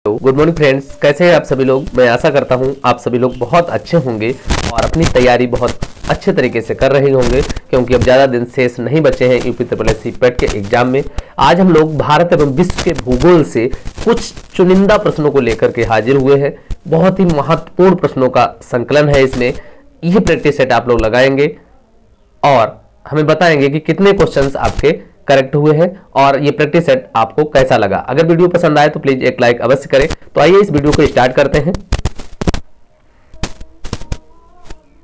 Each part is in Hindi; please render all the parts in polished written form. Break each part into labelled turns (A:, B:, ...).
A: गुड मॉर्निंग फ्रेंड्स, कैसे हैं आप सभी लोग। मैं आशा करता हूं आप सभी लोग बहुत अच्छे होंगे और अपनी तैयारी बहुत अच्छे तरीके से कर रहे होंगे, क्योंकि अब ज़्यादा दिन शेष नहीं बचे हैं यूपी SSC पेट के एग्जाम में। आज हम लोग भारत एवं विश्व के भूगोल से कुछ चुनिंदा प्रश्नों को लेकर के हाजिर हुए हैं। बहुत ही महत्वपूर्ण प्रश्नों का संकलन है इसमें। यह प्रैक्टिस सेट आप लोग लगाएंगे और हमें बताएंगे कि कितने क्वेश्चंस आपके करेक्ट हुए हैं और ये प्रैक्टिस सेट आपको कैसा लगा। अगर वीडियो पसंद आए तो प्लीज एक लाइक अवश्य करें। तो आइए इस वीडियो को स्टार्ट करते हैं।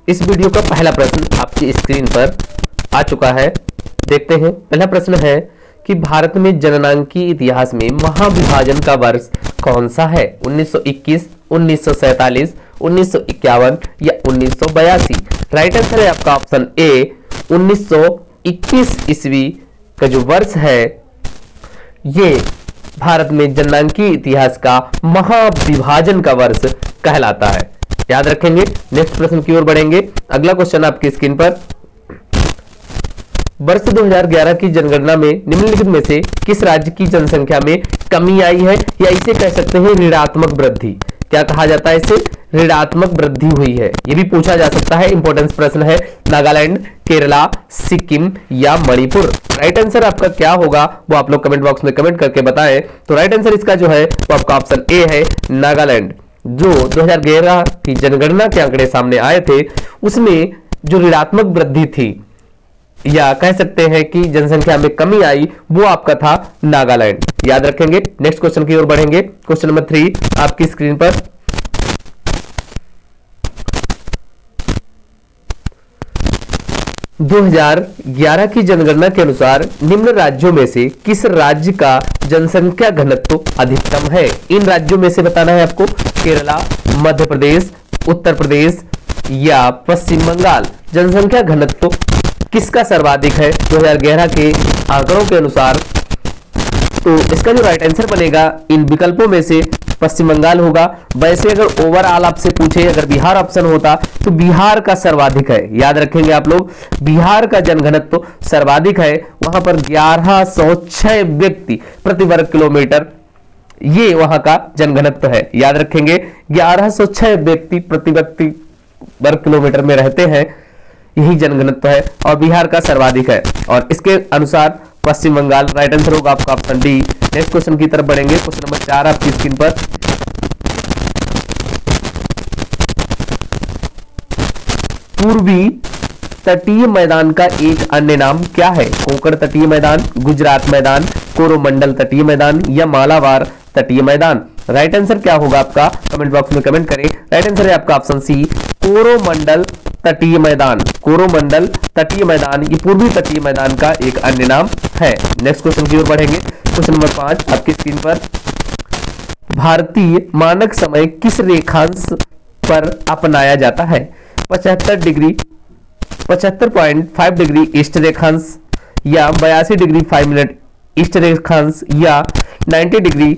A: इस वीडियो का पहला प्रश्न आपकी स्क्रीन पर आ चुका है, देखते हैं। पहला प्रश्न है कि भारत में जननांकी इतिहास में महाविभाजन का वर्ष कौन सा है। 1921, 1947, 1951 या 1982। राइट आंसर है आपका ऑप्शन ए 1921 ईस्वी का जो वर्ष है ये भारत में जननांकी इतिहास का महाविभाजन का वर्ष कहलाता है। याद रखेंगे। नेक्स्ट प्रश्न की ओर बढ़ेंगे। अगला क्वेश्चन आपकी स्क्रीन पर। वर्ष 2011 की जनगणना में निम्नलिखित में से किस राज्य की जनसंख्या में कमी आई है, या इसे कह सकते हैं ऋणात्मक वृद्धि। क्या कहा जाता है इसे? ऋणात्मक वृद्धि हुई है। यह भी पूछा जा सकता है, इंपॉर्टेंस प्रश्न है। नागालैंड, केरला, सिक्किम या मणिपुर। राइट आंसर आपका क्या होगा वो आप लोग कमेंट बॉक्स में कमेंट करके बताएं। तो राइट आंसर इसका जो है वो आपका ऑप्शन ए है, नागालैंड। जो 2011 की जनगणना के आंकड़े सामने आए थे उसमें जो ऋणात्मक वृद्धि थी, या कह सकते हैं कि जनसंख्या में कमी आई, वो आपका था नागालैंड। याद रखेंगे। नेक्स्ट क्वेश्चन की ओर बढ़ेंगे। क्वेश्चन नंबर 3 आपकी स्क्रीन पर। दो 2011 की जनगणना के अनुसार निम्न राज्यों में से किस राज्य का जनसंख्या घनत्व अधिकतम है। इन राज्यों में से बताना है आपको। केरला, मध्य प्रदेश, उत्तर प्रदेश या पश्चिम बंगाल। जनसंख्या घनत्व किसका सर्वाधिक है 2011 के आंकड़ों के अनुसार। तो इसका जो राइट आंसर बनेगा इन विकल्पों में से पश्चिम बंगाल होगा। वैसे अगर ओवरऑल आपसे पूछे, अगर बिहार ऑप्शन होता तो बिहार का सर्वाधिक है। याद रखेंगे आप लोग, बिहार का जनघनत्व सर्वाधिक है। वहां पर 1106 व्यक्ति प्रति वर्ग किलोमीटर, ये वहां का जनघनत्व है। याद रखेंगे 1106 व्यक्ति प्रति व्यक्ति वर्ग किलोमीटर में रहते हैं, यही जनघनत्व है और बिहार का सर्वाधिक है। और इसके अनुसार पश्चिम बंगाल। राइट आंसर होगा आपका ऑप्शन डी। नेक्स्ट क्वेश्चन की तरफ बढ़ेंगे। क्वेश्चन नंबर 4 आपकी स्क्रीन पर। पूर्वी तटीय मैदान का एक अन्य नाम क्या है। कोंकण तटीय मैदान, गुजरात मैदान, कोरोमंडल तटीय मैदान या मालाबार तटीय मैदान। राइट आंसर क्या होगा आपका कमेंट बॉक्स में कमेंट करें। राइट आंसर है आपका ऑप्शन सी, कोरोमंडल तटीय मैदान। कोरोमंडल तटीय मैदान ये पूर्वी तटीय मैदान का एक अन्य नाम है। नेक्स्ट क्वेश्चन की ओर बढ़ेंगे। क्वेश्चन नंबर 5 आपकी स्क्रीन पर। भारतीय मानक समय किस रेखांश पर अपनाया जाता है। 75 डिग्री, 75.5 डिग्री ईस्ट रेखांश या 82 डिग्री 5 मिनट ईस्ट रेखांश या 90 डिग्री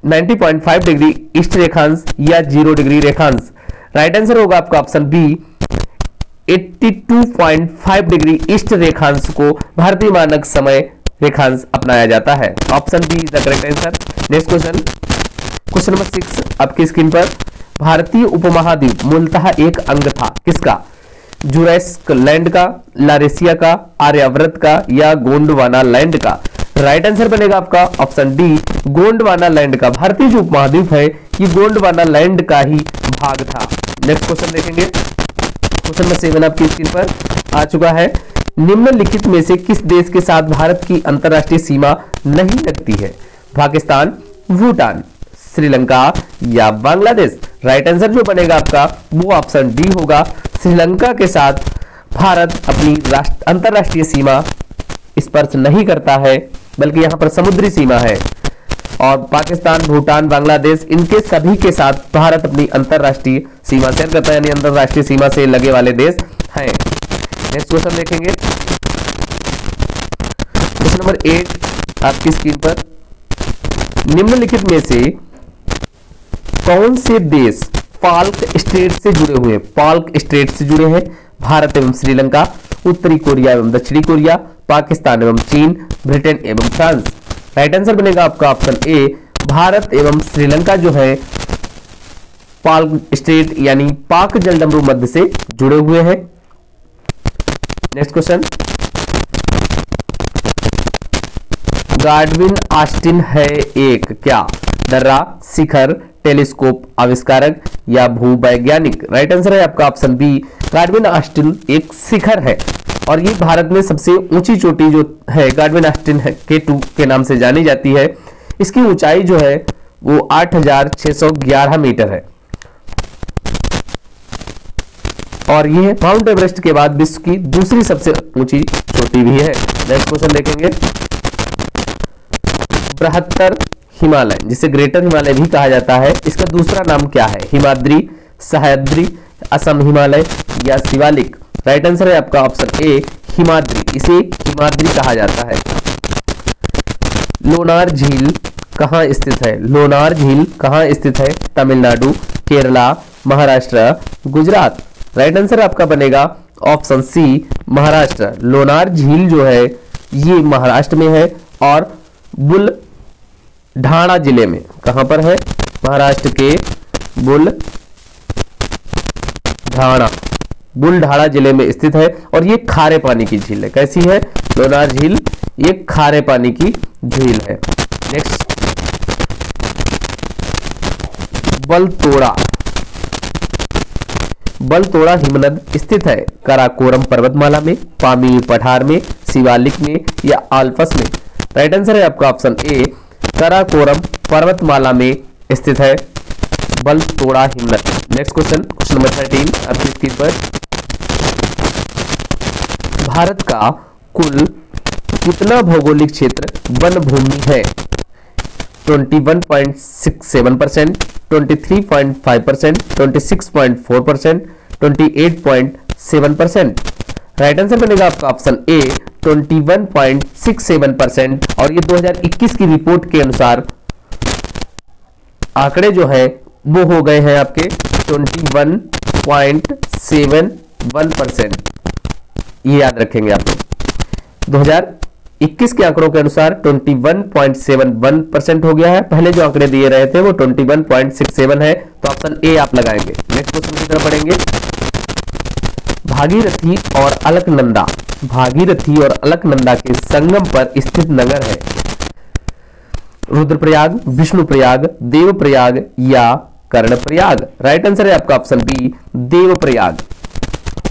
A: 90.5 डिग्री ईस्ट रेखांश या 0 डिग्री रेखांश। राइट आंसर होगा आपका ऑप्शन बी 82.5 डिग्री ईस्ट रेखांश को भारतीय मानक समय रेखांश अपनाया जाता है। Option B is the correct answer. Next question, question number 6 आपकी स्क्रीन पर। भारतीय उपमहाद्वीप मूलतः एक अंग था किसका। जुरैस्क लैंड का, लारेशिया का, आर्यावर्त का या गोंडवाना लैंड का। राइट आंसर बनेगा आपका ऑप्शन डी, गोंडवाना लैंड का। भारतीय जो उपमहाद्वीप है ये गोंडवाना लैंड का ही भाग था। नेक्स्ट क्वेश्चन देखेंगे। क्वेश्चन नंबर 7 आपकी स्क्रीन पर आ चुका है। निम्नलिखित में से किस देश के साथ भारत की अंतरराष्ट्रीय सीमा नहीं लगती है। पाकिस्तान, भूटान, श्रीलंका या बांग्लादेश। राइट आंसर जो बनेगा आपका वो ऑप्शन डी होगा। श्रीलंका के साथ भारत अपनी अंतरराष्ट्रीय सीमा स्पर्श नहीं करता है, बल्कि यहां पर समुद्री सीमा है। और पाकिस्तान, भूटान, बांग्लादेश इनके सभी के साथ भारत अपनी अंतरराष्ट्रीय सीमा शेयर करता है, यानी अंतरराष्ट्रीय सीमा से लगे वाले देश हैं। नेक्स्ट क्वेश्चन देखेंगे। क्वेश्चन नंबर 8 आपकी स्क्रीन पर। निम्नलिखित में से कौन से देश पाल्क स्ट्रेट से जुड़े हुए हैं। पाल्क स्ट्रेट से जुड़े हैं भारत एवं श्रीलंका, उत्तरी कोरिया एवं दक्षिणी कोरिया, पाकिस्तान एवं चीन, ब्रिटेन एवं फ्रांस। राइट आंसर बनेगा आपका ऑप्शन ए, भारत एवं श्रीलंका जो है पाक स्टेट यानी पाक जलडमरू मध्य से जुड़े हुए हैं। नेक्स्ट क्वेश्चन, गाडविन ऑस्टिन है एक क्या? दर्रा, शिखर, टेलीस्कोप आविष्कारक या भूवैज्ञानिक? राइट आंसर है आपका ऑप्शन बी, गाडविन ऑस्टिन एक शिखर है और ये भारत में सबसे ऊंची चोटी जो है गाडविन ऑस्टिन है K2 के नाम से जानी जाती है। इसकी ऊंचाई जो है वो 8,611 मीटर है और ये माउंट एवरेस्ट के बाद विश्व की दूसरी सबसे ऊंची चोटी भी है। नेक्स्ट क्वेश्चन देखेंगे, बृहत्तर हिमालय जिसे ग्रेटर हिमालय भी कहा जाता है, इसका दूसरा नाम क्या है? हिमाद्री, सह्याद्री, असम हिमालय या शिवालिक? राइट आंसर है आपका ऑप्शन ए, हिमाद्री। इसे हिमाद्री कहा जाता है। लोनार झील कहाँ स्थित है? लोनार झील कहाँ स्थित है? तमिलनाडु, केरला, महाराष्ट्र, गुजरात? राइट आंसर आपका बनेगा ऑप्शन सी, महाराष्ट्र। लोनार झील जो है ये महाराष्ट्र में है और बुलढाणा जिले में, कहां पर है? महाराष्ट्र के बुलढाणा जिले में स्थित है और ये खारे पानी की झील है। कैसी है? लोनार झील ये खारे पानी की झील है। नेक्स्ट, बलतोड़ा हिमनद स्थित है काराकोरम पर्वतमाला में, पामीर पठार में, शिवालिक में या आल्प्स में? राइट आंसर है आपका ऑप्शन ए, काराकोरम पर्वतमाला में स्थित है बलतोड़ा हिमनद। नेक्स्ट क्वेश्चन, क्वेश्चन नंबर 13 आपकी स्क्रीन पर, भारत का कुल कितना भौगोलिक क्षेत्र वन भूमि है? 21.67%, 23.5%, 26.4%, 28.7%? राइट आंसर बनेगा आपका ऑप्शन ए, 21.67% और ये 2021 की रिपोर्ट के अनुसार आंकड़े जो है वो हो गए हैं आपके 21.71%। ये याद रखेंगे आप लोग। 2021 के आंकड़ों के अनुसार 21.71% हो गया है। पहले जो आंकड़े दिए रहे थे वो 21.67 है, तो ऑप्शन ए आप लगाएंगे। नेक्स्ट क्वेश्चन की तरफ बढ़ेंगे, भागीरथी और अलकनंदा के संगम पर स्थित नगर है? रुद्रप्रयाग, विष्णुप्रयाग, देवप्रयाग या कर्णप्रयाग? राइट आंसर है आपका ऑप्शन बी, देवप्रयाग।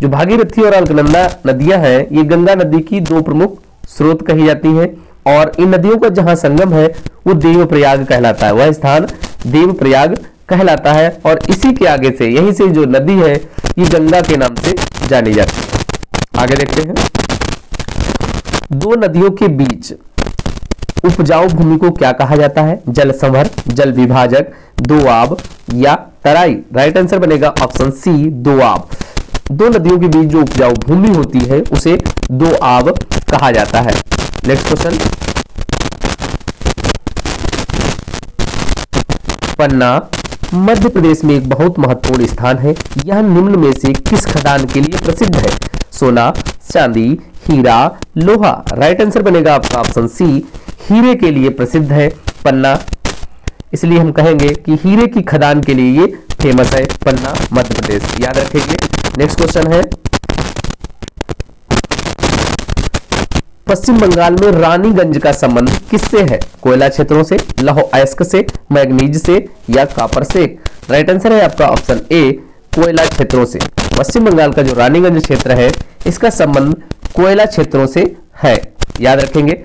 A: जो भागीरथी और अलकनंदा नदियां हैं ये गंगा नदी की दो प्रमुख स्रोत कही जाती हैं और इन नदियों का जहां संगम है वो देवप्रयाग कहलाता है, वह स्थान देवप्रयाग कहलाता है और इसी के आगे से यहीं से जो नदी है ये गंगा के नाम से जानी जाती है। आगे देखते हैं, दो नदियों के बीच उपजाऊ भूमि को क्या कहा जाता है? जल संभर, जल विभाजक, दोआब या तराई? राइट आंसर बनेगा ऑप्शन सी, दोआब। दो नदियों के बीच जो उपजाऊ भूमि होती है उसे दोआब कहा जाता है। नेक्स्ट क्वेश्चन, पन्ना मध्य प्रदेश में एक बहुत महत्वपूर्ण स्थान है, यह निम्न में से किस खदान के लिए प्रसिद्ध है? सोना, चांदी, हीरा, लोहा? राइट आंसर बनेगा आपका ऑप्शन सी, हीरे के लिए प्रसिद्ध है पन्ना, इसलिए हम कहेंगे कि हीरे की खदान के लिए ये फेमस है पन्ना मध्य प्रदेश, याद रखेंगे। नेक्स्ट क्वेश्चन है, पश्चिम बंगाल में रानीगंज का संबंध किससे है? कोयला क्षेत्रों से, लौह अयस्क से, मैग्नीज से या कॉपर से? राइट आंसर है आपका ऑप्शन ए, कोयला क्षेत्रों से। पश्चिम बंगाल का जो रानीगंज क्षेत्र है इसका संबंध कोयला क्षेत्रों से है, याद रखेंगे।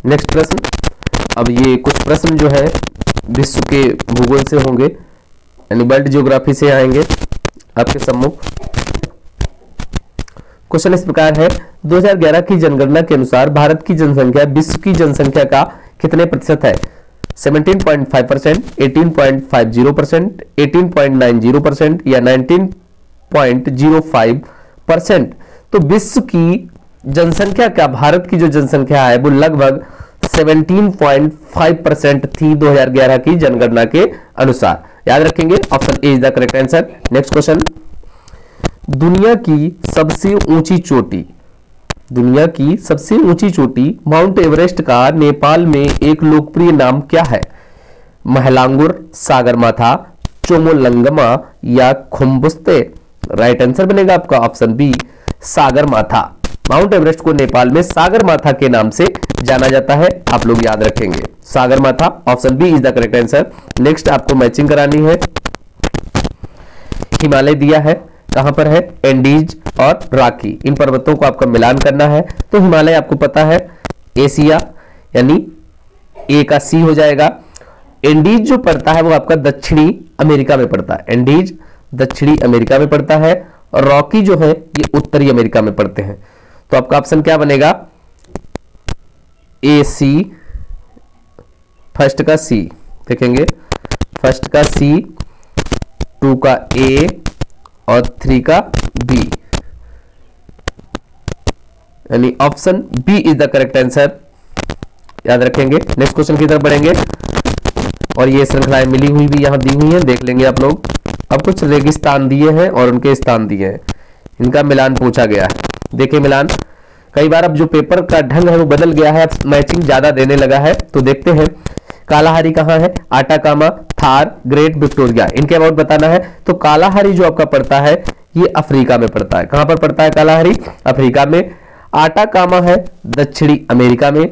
A: नेक्स्ट प्रश्न, अब ये कुछ प्रश्न जो है विश्व के भूगोल से होंगे यानी वर्ल्ड ज्योग्राफी से आएंगे आपके सम्मुख। क्वेश्चन इस प्रकार है, 2011 की जनगणना के अनुसार भारत की जनसंख्या विश्व की जनसंख्या का कितने प्रतिशत है? 17.5%, 18.50%, 18.90% या 19.05%? तो विश्व की जनसंख्या का, भारत की जो जनसंख्या है वो लगभग 17.5% थी 2011 की जनगणना के अनुसार, याद रखेंगे। Option A is the correct answer. Next question, दुनिया की सबसे ऊंची चोटी दुनिया की सबसे ऊंची चोटी माउंट एवरेस्ट का नेपाल में एक लोकप्रिय नाम क्या है? महलांगुर, सागरमाथा, चोमोलंगमा या खुम्बुस्ते? राइट आंसर बनेगा आपका option B, Sagarmatha. Mount Everest को नेपाल में सागरमाथा के नाम से जाना जाता है, आप लोग याद रखेंगे Sagarmatha. Option B is the correct answer. Next आपको मैचिंग करानी है। हिमालय दिया है, कहां पर है? एंडीज और रॉकी, इन पर्वतों को आपका मिलान करना है। तो हिमालय आपको पता है एशिया, यानी ए का सी हो जाएगा। एंडीज जो पड़ता है वो आपका दक्षिणी अमेरिका में पड़ता है, एंडीज दक्षिणी अमेरिका में पड़ता है, और रॉकी जो है ये उत्तरी अमेरिका में पड़ते हैं। तो आपका ऑप्शन क्या बनेगा? ए सी, फर्स्ट का सी देखेंगे, फर्स्ट का सी, 2 का ए और 3 का बी, यानी option B is the correct answer, याद रखेंगे। नेक्स्ट क्वेश्चन की तरफ बढ़ेंगे, और ये श्रृंखलाएं मिली हुई भी यहां दी हुई हैं, देख लेंगे आप लोग। अब कुछ रेगिस्तान दिए हैं और उनके स्थान दिए हैं, इनका मिलान पूछा गया है। देखिए मिलान, कई बार अब जो पेपर का ढंग है वो बदल गया है, मैचिंग ज्यादा देने लगा है। तो देखते हैं कालाहारी कहां है? आटाकामा, थार, ग्रेट विक्टोरिया, इनके अबाउट बताना है। तो कालाहारी जो आपका पड़ता है ये अफ्रीका में पड़ता है। कहां पर पड़ता है कालाहारी? अफ्रीका में। आटाकामा है दक्षिणी अमेरिका में।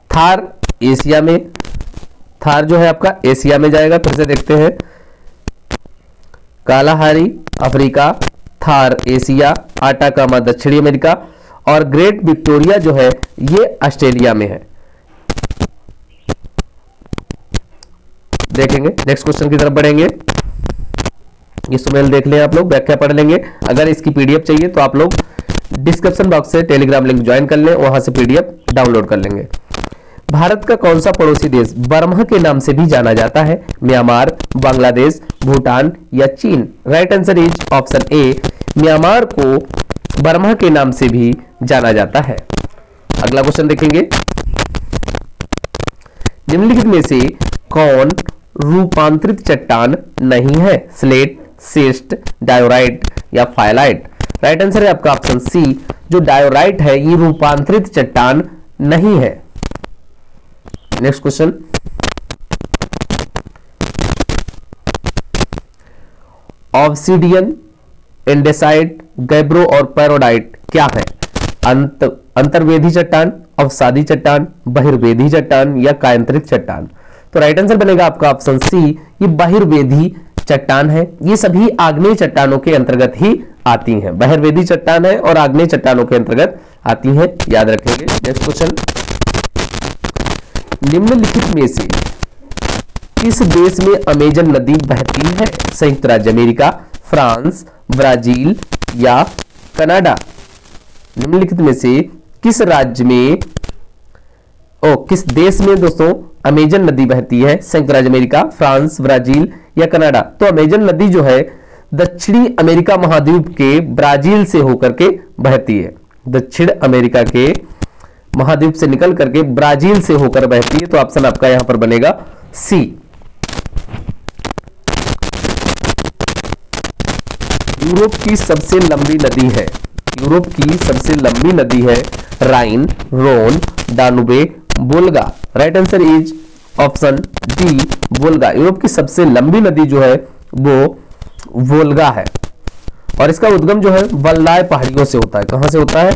A: थार एशिया में, थार जो है आपका एशिया में जाएगा। फिर से देखते हैं, Kalahari Africa, Thar Asia, Atacama दक्षिणी अमेरिका, और ग्रेट विक्टोरिया जो है ये ऑस्ट्रेलिया में है। देखेंगे नेक्स्ट क्वेश्चन की तरफ बढ़ेंगे। ये सुमेल देख लें आप लोग, व्याख्या पढ़ लेंगे। अगर इसकी पीडीएफ चाहिए तो आप लोग डिस्क्रिप्शन बॉक्स से टेलीग्राम लिंक ज्वाइन कर लें, वहां से पीडीएफ डाउनलोड कर लेंगे। भारत का कौन सा पड़ोसी देश बर्मा के नाम से भी जाना जाता है? म्यांमार, बांग्लादेश, भूटान या चीन? Right answer is option A, Myanmar को बर्मा के नाम से भी जाना जाता है। अगला क्वेश्चन देखेंगे, निम्नलिखित में से कौन रूपांतरित चट्टान नहीं है? स्लेट, सिस्ट, डायोराइट या फाइलाइट? राइट आंसर है आपका ऑप्शन सी, जो डायोराइट है ये रूपांतरित चट्टान नहीं है। Next question, obsidian, andesite, gabbro और पैरोडाइट क्या है? अंतर्वेदी चट्टान, अवसादी चट्टान, बहिर्वेदी चट्टान या कायांतरित चट्टान? तो राइट आंसर बनेगा आपका ऑप्शन सी, ये बहिर्वेदी चट्टान है। ये सभी आग्नेय चट्टानों के अंतर्गत ही आती हैं। बहिर्वेदी चट्टान है और आग्नेय चट्टानों के अंतर्गत आती हैं, याद रखेंगे। नेक्स्ट क्वेश्चन, निम्नलिखित में से किस देश में अमेजन नदी बहती है? संयुक्त राज्य अमेरिका, फ्रांस, ब्राजील या कनाडा? निम्नलिखित में से किस राज्य में किस देश में दोस्तों अमेजन नदी बहती है? संयुक्त राज्य अमेरिका, फ्रांस, ब्राजील या कनाडा? तो अमेजन नदी जो है दक्षिणी अमेरिका महाद्वीप के ब्राजील से होकर के बहती है। दक्षिण अमेरिका के महाद्वीप से निकल करके ब्राजील से होकर बहती है। तो ऑप्शन आपका यहां पर बनेगा सी। यूरोप की सबसे लंबी नदी है, यूरोप की सबसे लंबी नदी है Rhine, Rhone, Danube, Volga? Right answer is option D, Volga. Europe की सबसे लंबी नदी जो है वो वोल्गा है, और इसका उद्गम जो है वल्दाय पहाड़ियों से होता है। कहां से होता है?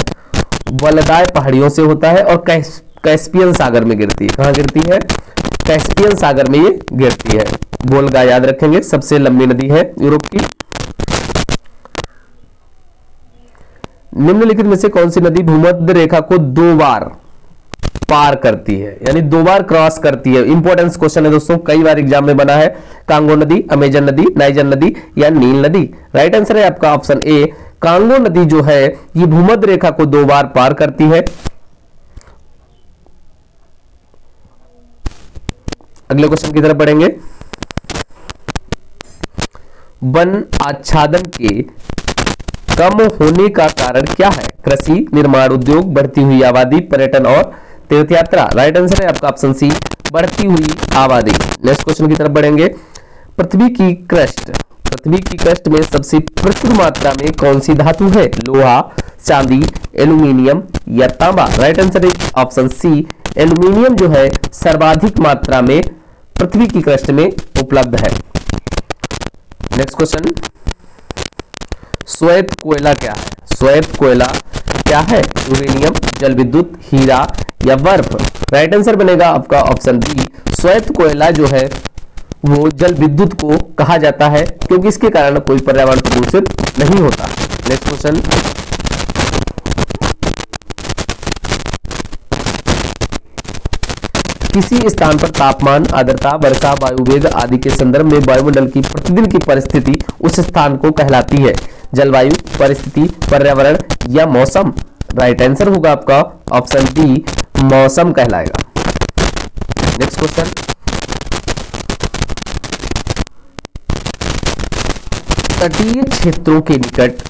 A: वल्दाय पहाड़ियों से होता है, और कैस्पियन सागर में गिरती है। कहां गिरती है? कैस्पियन सागर में ये गिरती है। वोल्गा याद रखेंगे, सबसे लंबी नदी है यूरोप की। निम्नलिखित में से कौन सी नदी भूमध्य रेखा को 2 बार पार करती है, यानी 2 बार क्रॉस करती है? इंपॉर्टेंस क्वेश्चन है दोस्तों, कई बार एग्जाम में बना है। कांगो नदी, अमेजन नदी, नाइजर नदी या नील नदी? राइट आंसर है आपका ऑप्शन ए, कांगो नदी जो है ये भूमध्य रेखा को 2 बार पार करती है। अगले क्वेश्चन की तरफ बढ़ेंगे। वन आच्छादन के कम होने का कारण क्या है? कृषि, निर्माण उद्योग, बढ़ती हुई आबादी, पर्यटन और तीर्थ यात्रा? राइट आंसर है आपका ऑप्शन सी, बढ़ती हुई आबादी। नेक्स्ट क्वेश्चन की तरफ बढ़ेंगे। पृथ्वी की क्रस्ट पृथ्वी की क्रस्ट में सबसे प्रचुर मात्रा में कौन सी धातु है? लोहा, चांदी, एल्यूमिनियम या तांबा? Right answer is option C, aluminium जो है सर्वाधिक मात्रा में पृथ्वी की क्रस्ट में उपलब्ध है। नेक्स्ट क्वेश्चन, श्वेत कोयला क्या है? श्वेत कोयला क्या है? यूरेनियम, जल विद्युत, हीरा या बर्फ? राइट आंसर बनेगा आपका ऑप्शन बी, श्वेत कोयला जो है वो जल विद्युत को कहा जाता है क्योंकि इसके कारण कोई पर्यावरण प्रदूषित नहीं होता। नेक्स्ट क्वेश्चन, किसी स्थान पर तापमान, आर्द्रता, वर्षा, वायुवेग आदि के संदर्भ में वायुमंडल की प्रतिदिन की परिस्थिति उस स्थान को कहलाती है? जलवायु, परिस्थिति, पर्यावरण या मौसम? राइट आंसर होगा आपका ऑप्शन बी, मौसम कहलाएगा। नेक्स्ट क्वेश्चन, तटीय क्षेत्रों के निकट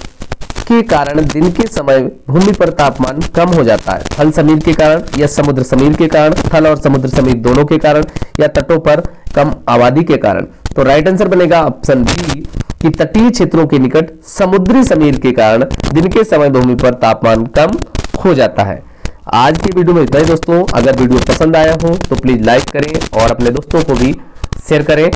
A: के कारण दिन के समय भूमि पर तापमान कम हो जाता है? थल समीर के कारण या समुद्र समीर के कारण? थल और समुद्र समीर दोनों के कारण या तटों पर कम आबादी के कारण? तो राइट आंसर बनेगा ऑप्शन बी कि तटीय क्षेत्रों के निकट समुद्री समीर के कारण दिन के समय भूमि पर तापमान कम हो जाता है। आज की वीडियो में इतना ही दोस्तों। अगर वीडियो पसंद आया हो तो प्लीज लाइक करें और अपने दोस्तों को भी शेयर करें।